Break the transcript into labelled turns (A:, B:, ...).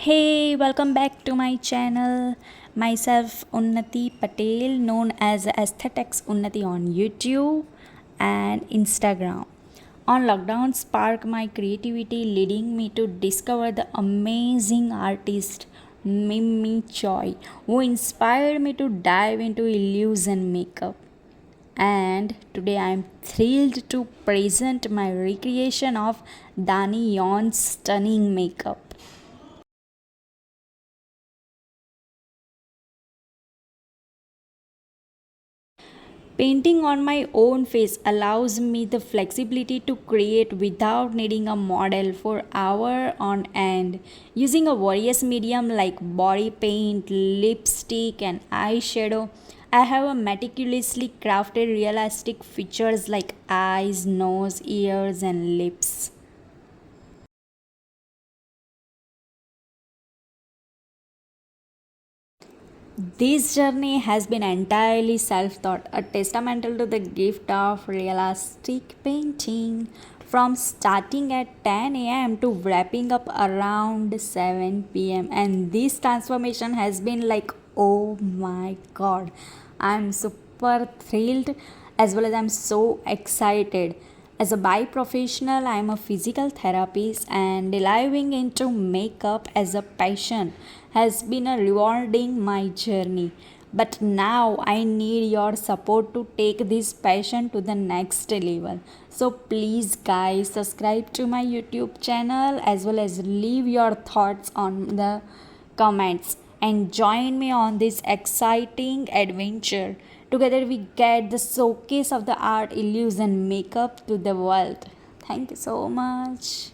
A: Hey, welcome back to my channel. Myself Unnati Patel, known as Aesthetics Unnati on YouTube and Instagram. On lockdown sparked my creativity, leading me to discover the amazing artist Mimi Choi, who inspired me to dive into illusion makeup. And today I am thrilled to present my recreation of Dani Yoon's stunning makeup. Painting on my own face allows me the flexibility to create without needing a model for hour on end. Using a various medium like body paint, lipstick and eyeshadow, I have a meticulously crafted realistic features like eyes, nose, ears and lips. This journey has been entirely self taught, a testamental to the gift of realistic painting. From starting at 10 a.m. to wrapping up around 7 p.m. And this transformation has been like, oh my god, I'm super thrilled as well as I'm so excited. As a bi professional, I am a physical therapist, and delving into makeup as a passion has been a rewarding my journey. But now I need your support to take this passion to the next level. So please, guys, subscribe to my YouTube channel as well as leave your thoughts on the comments and join me on this exciting adventure. Together, we get the showcase of the art, illusion, makeup to the world. Thank you so much.